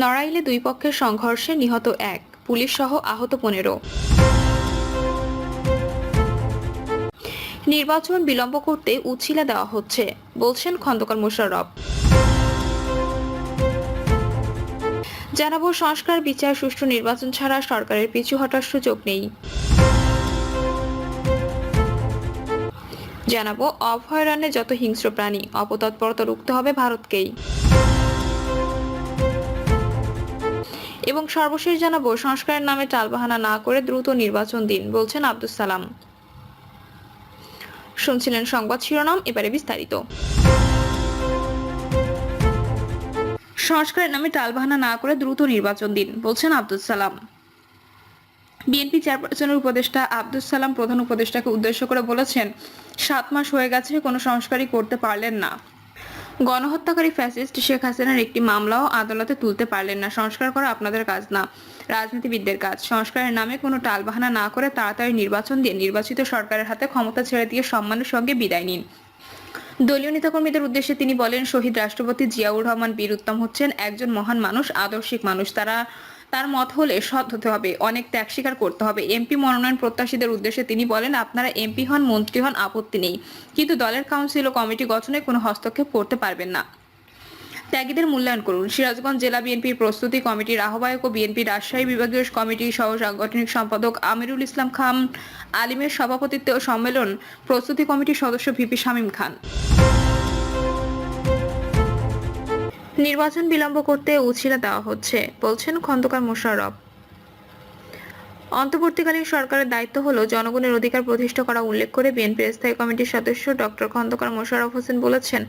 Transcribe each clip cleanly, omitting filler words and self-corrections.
নড়াইলে দুই পক্ষের সংঘর্ষে নিহত 1, পুলিশ সহ আহত 15। নির্বাচন বিলম্ব করতে উছিলা দেওয়া হচ্ছে, বলছেন খন্দকার মোশাররফ। জানাবো, সংস্কার, বিচার, সুষ্ঠু নির্বাচন ছাড়া সরকারের পিছু হটার সুযোগ নেই। জানাবো, অভয়ারণ্যে যত হিংস্র প্রাণী, অপতৎপরতা রুখতে হবে ভারতকেই। এবং সর্বশেষ জানাবো, সংস্কারের নামে টালবাহানা না করে দ্রুত নির্বাচন দিন, বলছেন আব্দুস সালাম। শুনছিলেন সংবাদ শিরোনাম, এবারে বিস্তারিত। সংস্কারের নামে টালবাহানা না করে দ্রুত নির্বাচন দিন, বলছেন আব্দুস সালাম। বিএনপি চেয়ারপারসনের উপদেষ্টা আব্দুস সালাম প্রধান উপদেষ্টাকে উদ্দেশ্য করে বলেছেন, 7 মাস হয়ে গেছে, কোনো সংস্কারই করতে পারলেন না। গণহত্যাকারী ফ্যাসিস্ট শেখ হাসিনার একটি মামলাও আদালতে তুলতে পারলেন না। সংস্কার করা আপনাদের কাজ না, রাজনীতিবিদদের কাজ। সংস্কারের নামে কোনো টালবাহানা না করে তাড়াতাড়ি নির্বাচন দিয়ে নির্বাচিত সরকারের হাতে ক্ষমতা ছেড়ে দিয়ে সম্মানের সঙ্গে বিদায় নিন। দলীয় নেতাকর্মীদের উদ্দেশ্যে তিনি বলেন, শহীদ রাষ্ট্রপতি জিয়াউর রহমান বীর উত্তম হচ্ছেন একজন মহান মানুষ, আদর্শিক মানুষ। তার মত হলে সৎ হতে হবে, অনেক ত্যাগ স্বীকার করতে হবে। এমপি মনোনয়ন প্রত্যাশীদের উদ্দেশ্যে তিনি বলেন, আপনারা এমপি হন, মন্ত্রী হন, আপত্তি নেই, কিন্তু দলের কাউন্সিল ও কমিটি গঠনে কোনো হস্তক্ষেপ করতে পারবেন না। ত্যাগীদের মূল্যায়ন করুন। সিরাজগঞ্জ জেলা বিএনপির প্রস্তুতি কমিটির আহ্বায়ক ও বিএনপি রাজশাহী বিভাগীয় কমিটির সহ সাংগঠনিক সম্পাদক আমিরুল ইসলাম খান আলিমের সভাপতিত্বে ও সম্মেলন প্রস্তুতি কমিটির সদস্য ভিপি শামীম খান। নির্বাচন বিলম্ব করতে উছিলা দেওয়া হচ্ছে, বলছেন খন্দকার মোশাররফ। অন্তর্বর্তীকালীন সরকারের দায়িত্ব হলো জনগণের অধিকার প্রতিষ্ঠা করা। উল্লেখ করে বিএনপির স্থায়ী কমিটির সদস্য ডক্টর খন্দকার মোশাররফ হোসেন বলেছেন,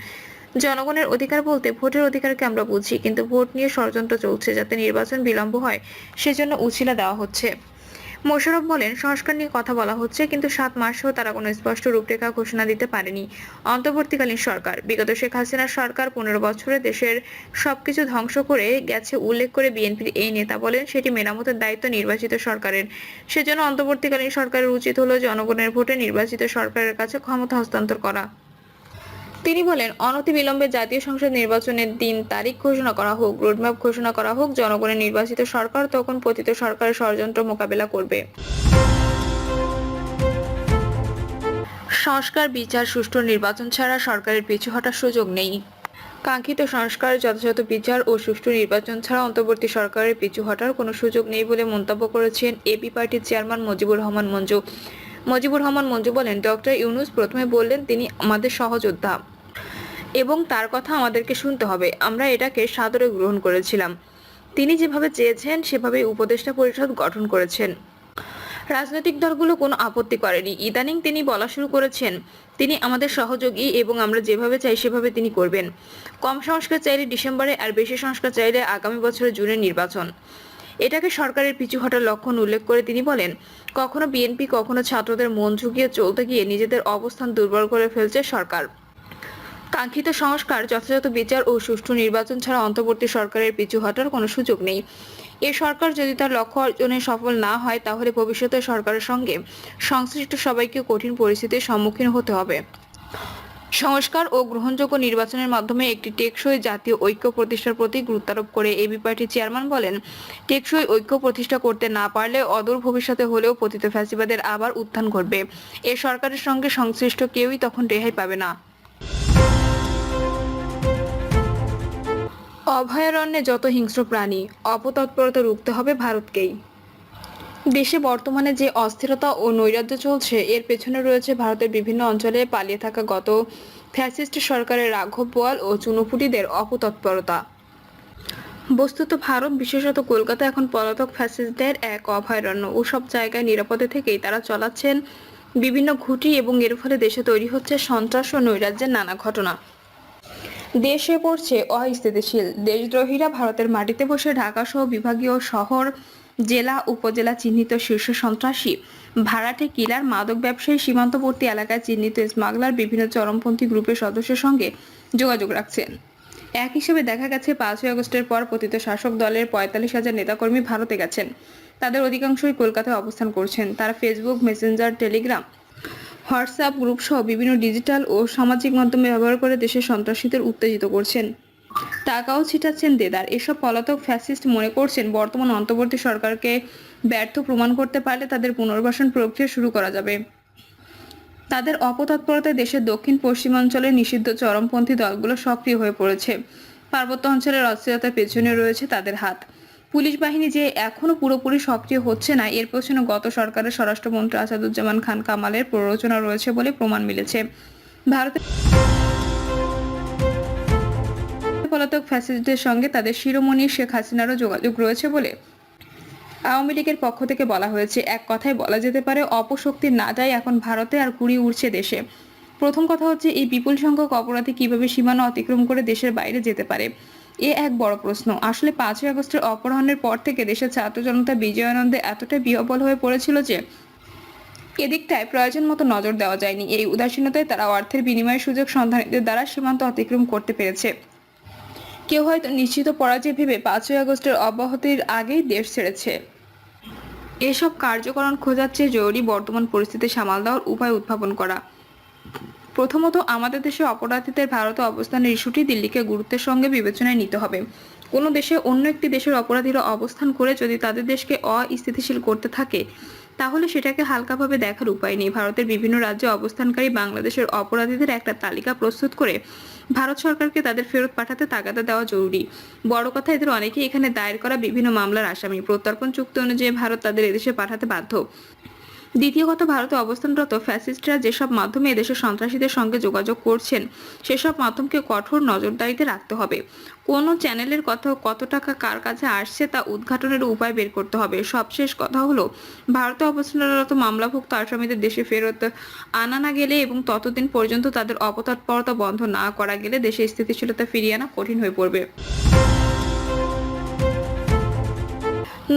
জনগণের অধিকার বলতে ভোটের অধিকারকে আমরা বুঝি, কিন্তু ভোট নিয়ে ষড়যন্ত্র চলছে যাতে নির্বাচন বিলম্ব হয়, সেজন্য উছিলা দেওয়া হচ্ছে। মোশাররফ বলেন, সংস্কার নিয়ে কথা বলা হচ্ছে, কিন্তু 7 মাসেও তারা কোনো স্পষ্ট রূপরেখা ঘোষণা দিতে পারেনি। অন্তর্বর্তীকালীন সরকার, বিগত শেখ হাসিনার সরকার 15 বছরে দেশের সবকিছু ধ্বংস করে গেছে। উল্লেখ করে বিএনপির এই নেতা বলেন, সেটি মেরামতের দায়িত্ব নির্বাচিত সরকারের। সেজন্য অন্তর্বর্তীকালীন সরকারের উচিত হলো জনগণের ভোটে নির্বাচিত সরকারের কাছে ক্ষমতা হস্তান্তর করা। তিনি বলেন, অনতিবিলম্বে জাতীয় সংসদ নির্বাচনের দিন তারিখ ঘোষণা করা হোক, রোডম্যাপ ঘোষণা করা হোক। জনগণের নির্বাচিত সরকার তখন পতিত সরকারের ষড়যন্ত্র মোকাবেলা করবে। সংস্কার, বিচার, সুষ্ঠু নির্বাচন ছাড়া সরকারের পিছু হটার সুযোগ নেই। কাঙ্ক্ষিত সংস্কার, যথাযথ বিচার ও সুষ্ঠু নির্বাচন ছাড়া অন্তর্বর্তী সরকারের পিছু হটার কোনো সুযোগ নেই বলে মন্তব্য করেছেন এবি পার্টির চেয়ারম্যান মুজিবুর রহমান মঞ্জু। মুজিবুর রহমান মঞ্জু বলেন, ডক্টর ইউনূস প্রথমে বললেন তিনি আমাদের সহযোদ্ধা এবং তার কথা আমাদেরকে শুনতে হবে। আমরা এটাকে সাদরে গ্রহণ করেছিলাম। তিনি যেভাবে চেয়েছেন সেভাবেই উপদেষ্টা পরিষদ গঠন করেছেন। রাজনৈতিক দলগুলো কোনো আপত্তি করেনি। ইদানিং তিনি বলা শুরু করেছেন, তিনি আমাদের সহযোগী এবং আমরা যেভাবে চাই সেভাবে তিনি করবেন। কম সংস্কার চাইলে ডিসেম্বরে, আর বেশি সংস্কার চাইলে আগামী বছরের জুনে নির্বাচন। এটাকে সরকারের পিছু হটার লক্ষণ উল্লেখ করে তিনি বলেন, কখনো বিএনপি, কখনো ছাত্রদের মন ঝুঁকিয়ে চলতে গিয়ে নিজেদের অবস্থান দুর্বল করে ফেলছে সরকার। কাঙ্ক্ষিত সংস্কার, যথাযথ বিচার ও সুষ্ঠু নির্বাচন ছাড়া অন্তর্বর্তী সরকারের পিছু হটার কোনো সুযোগ নেই। এ সরকার যদি তার লক্ষ্য অর্জনে সফল না হয়, তাহলে ভবিষ্যতে সরকারের সঙ্গে সংশ্লিষ্ট সবাইকে কঠিন পরিস্থিতির সম্মুখীন হতে হবে। সংস্কার ও গ্রহণযোগ্য নির্বাচনের মাধ্যমে একটি টেকসই জাতীয় ঐক্য প্রতিষ্ঠার প্রতি গুরুত্বারোপ করে এবি পার্টির চেয়ারম্যান বলেন, টেকসই ঐক্য প্রতিষ্ঠা করতে না পারলে অদূর ভবিষ্যতে হলেও পতিত ফ্যাসিবাদের আবার উত্থান ঘটবে। এ সরকারের সঙ্গে সংশ্লিষ্ট কেউই তখন রেহাই পাবে না। অভয়ারণ্যে যত হিংস্র প্রাণী, অপতৎপরতা রুখতে হবে ভারতকেই। দেশে বর্তমানে যে অস্থিরতা ও নৈরাজ্য চলছে, এর পেছনে রয়েছে ভারতের বিভিন্ন অঞ্চলে পালিয়ে থাকা গত ফ্যাসিস্ট সরকারের রাঘব বোয়াল ও চুনোপুটিদের অপতৎপরতা। বস্তুত ভারত, বিশেষত কলকাতা এখন পলাতক ফ্যাসিস্টদের এক অভয়ারণ্য। ওসব জায়গায় নিরাপদে থেকেই তারা চালাচ্ছেন বিভিন্ন ঘুঁটি এবং এর ফলে দেশে তৈরি হচ্ছে সন্ত্রাস ও নৈরাজ্যের নানা ঘটনা। দেশে পড়ছে অস্থিতিশীল। দেশদ্রোহীরা ভারতের মাটিতে বসে ঢাকাসহ বিভাগীয় শহর, জেলা, উপজেলা চিহ্নিত শীর্ষ সন্ত্রাসী, ভাড়াটে, কিলার, মাদক ব্যবসায়ী, সীমান্তবর্তী এলাকায় চিহ্নিত স্মাগলার, বিভিন্ন চরমপন্থী গ্রুপের সদস্যের সঙ্গে যোগাযোগ রাখছেন। এক হিসেবে দেখা গেছে, 5ই আগস্টের পর পতিত শাসক দলের 45,000 নেতাকর্মী ভারতে গেছেন। তাদের অধিকাংশই কলকাতায় অবস্থান করছেন। তারা Facebook, Messenger, Telegram, WhatsApp group সহ বিভিন্ন ডিজিটাল ও সামাজিক মাধ্যমে ব্যবহার করে দেশের সন্ত্রাসীদের উত্তেজিত করছেন। টাকাও ছিটাচ্ছেন দেদার। এসব পলাতক ফ্যাসিস্ট মনে করছেন বর্তমান অন্তর্বর্তী সরকারকে ব্যর্থ প্রমাণ করতে পারলে তাদের পুনর্বাসন প্রক্রিয়া শুরু করা যাবে। তাদের অপতৎপরতায় দেশের দক্ষিণ পশ্চিমাঞ্চলে নিষিদ্ধ চরমপন্থী দলগুলো সক্রিয় হয়ে পড়েছে। পার্বত্য অঞ্চলের অস্থিরতার পেছনে রয়েছে তাদের হাত। পুলিশ বাহিনী যে এখনো পুরোপুরি সক্রিয় হচ্ছে না, এর পেছনে গত সরকারের স্বরাষ্ট্রমন্ত্রী আসাদুজ্জামান খান কামালের প্ররোচনা রয়েছে বলে প্রমাণ মিলেছে। ভারতের পলাতক ফ্যাসিস্টদের সঙ্গে তাদের শিরোমণি শেখ হাসিনারও যোগাযোগ রয়েছে বলে আওয়ামী লীগের পক্ষ থেকে বলা হয়েছে। এক কথায় বলা যেতে পারে, অপশক্তির নাটাই এখন ভারতে আর কুড়ি উঠছে দেশে। প্রথম কথা হচ্ছে, এই বিপুল সংখ্যক অপরাধী কিভাবে সীমানা অতিক্রম করে দেশের বাইরে যেতে পারে, এ এক বড় প্রশ্ন। আসলে 5ই আগস্টের অপহরণের পর থেকে দেশের ছাত্র জনতা বিজয়ানন্দে এতটাই বিহ্বল হয়ে পড়েছিল যে এদিকটায় প্রয়োজন মতো নজর দেওয়া যায়নি। এই উদাসীনতায় তারা অর্থের বিনিময়ে সুযোগ সন্ধানীদের দ্বারা সীমান্ত অতিক্রম করতে পেরেছে। কেউ হয়তো নিশ্চিত পরাজয় ভেবে 5ই আগস্টের অব্যাহতির আগেই দেশ ছেড়েছে। এসব কার্যকরণ খোঁজার চেয়ে জরুরি বর্তমান পরিস্থিতি সামাল দেওয়ার উপায় উদ্ভাবন করা। প্রথমত, আমাদের দেশে অপরাধীদের ভারতে অবস্থানের ইস্যুটি দিল্লিকে গুরুত্বের সঙ্গে বিবেচনায় নিতে হবে। কোনো দেশে অন্য একটি দেশের অপরাধীরা অবস্থান করে যদি তাদের দেশকে অস্থিতিশীল করতে থাকে, তাহলে সেটাকে হালকাভাবে দেখার উপায় নেই। ভারতের বিভিন্ন রাজ্যে অবস্থানকারী বাংলাদেশের অপরাধীদের একটা তালিকা প্রস্তুত করে ভারত সরকারকে তাদের ফেরত পাঠাতে তাগাদা দেওয়া জরুরি। বড় কথা, এদের অনেকেই এখানে দায়ের করা বিভিন্ন মামলার আসামি। প্রত্যর্পণ চুক্তি অনুযায়ী ভারত তাদের এদেশে পাঠাতে বাধ্য। দ্বিতীয় কথা, ভারতে অবস্থানরত ফ্যাসিস্টরা যেসব মাধ্যমে এদেশের সন্ত্রাসীদের সঙ্গে যোগাযোগ করছেন, সেসব মাধ্যমকে কঠোর নজরদারিতে রাখতে হবে। কোন চ্যানেলের কত টাকা কার কাছে আসছে তা উদ্ঘাটনের উপায় বের করতে হবে। সবশেষ কথা হলো, ভারতে অবস্থানরত মামলাভুক্ত আসামিদের দেশে ফেরত আনা না গেলে এবং ততদিন পর্যন্ত তাদের অপতৎপরতা বন্ধ না করা গেলে দেশে স্থিতিশীলতা ফিরিয়ে আনা কঠিন হয়ে পড়বে।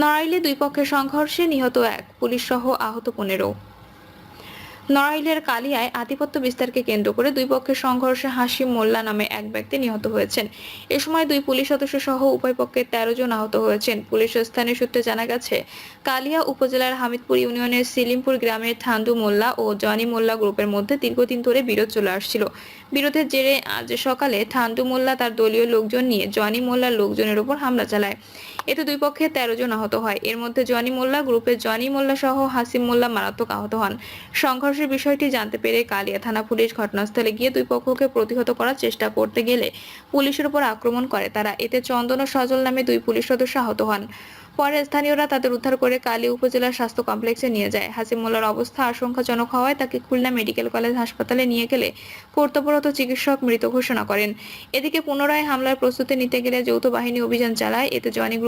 নড়াইলে দুই পক্ষের সংঘর্ষে নিহত 1, পুলিশ সহ আহত 15। নড়াইলের কালিয়ায় আধিপত্য বিস্তারকে কেন্দ্র করে দুই পক্ষের সংঘর্ষে হাসিম মোল্লা নামে এক ব্যক্তি নিহত হয়েছেন। এ সময় 2 পুলিশ সদস্য সহ উভয় পক্ষের 13 জন আহত হয়েছেন। পুলিশ স্থানীয় সূত্রে জানা গেছে, কালিয়া উপজেলার হামিদপুর ইউনিয়নের সিলিমপুর গ্রামের ঠান্ডু মোল্লা ও জনি মোল্লা গ্রুপের মধ্যে দীর্ঘদিন ধরে বিরোধ চলে আসছিল। বিরোধের জেরে আজ সকালে ঠান্ডু মোল্লা তার দলীয় লোকজন নিয়ে জনি মোল্লার লোকজনের উপর হামলা চালায়। এতে দুই পক্ষের 13 জন আহত হয়। এর মধ্যে জনি মোল্লা গ্রুপের জনি মোল্লা সহ হাসিম মোল্লা মারাত্মক আহত হন। সংঘর্ষের বিষয়টি জানতে পেরে কালিয়া থানা পুলিশ ঘটনাস্থলে গিয়ে দুই পক্ষকে প্রতিহত করার চেষ্টা করতে গেলে পুলিশের উপর আক্রমণ করে তারা। এতে চন্দন ও সজল নামে 2 পুলিশ সদস্য আহত হন। পরে স্থানীয়রা তাদের উদ্ধার করে কালী উপজেলা স্বাস্থ্য কমপ্লেক্সে নিয়ে যায়। হাসিম মোল্লার অবস্থা আশঙ্কাজনক হওয়ায় তাকে খুলনা মেডিকেল কলেজ হাসপাতালে নিয়ে গেলে কর্তব্যরত চিকিৎসক মৃত ঘোষণা করেন। এদিকে পুনরায় হামলার প্রস্তুতি নিতে গেলে যৌথ বাহিনী অভিযান চালায়। এতে জনি গ্রুপ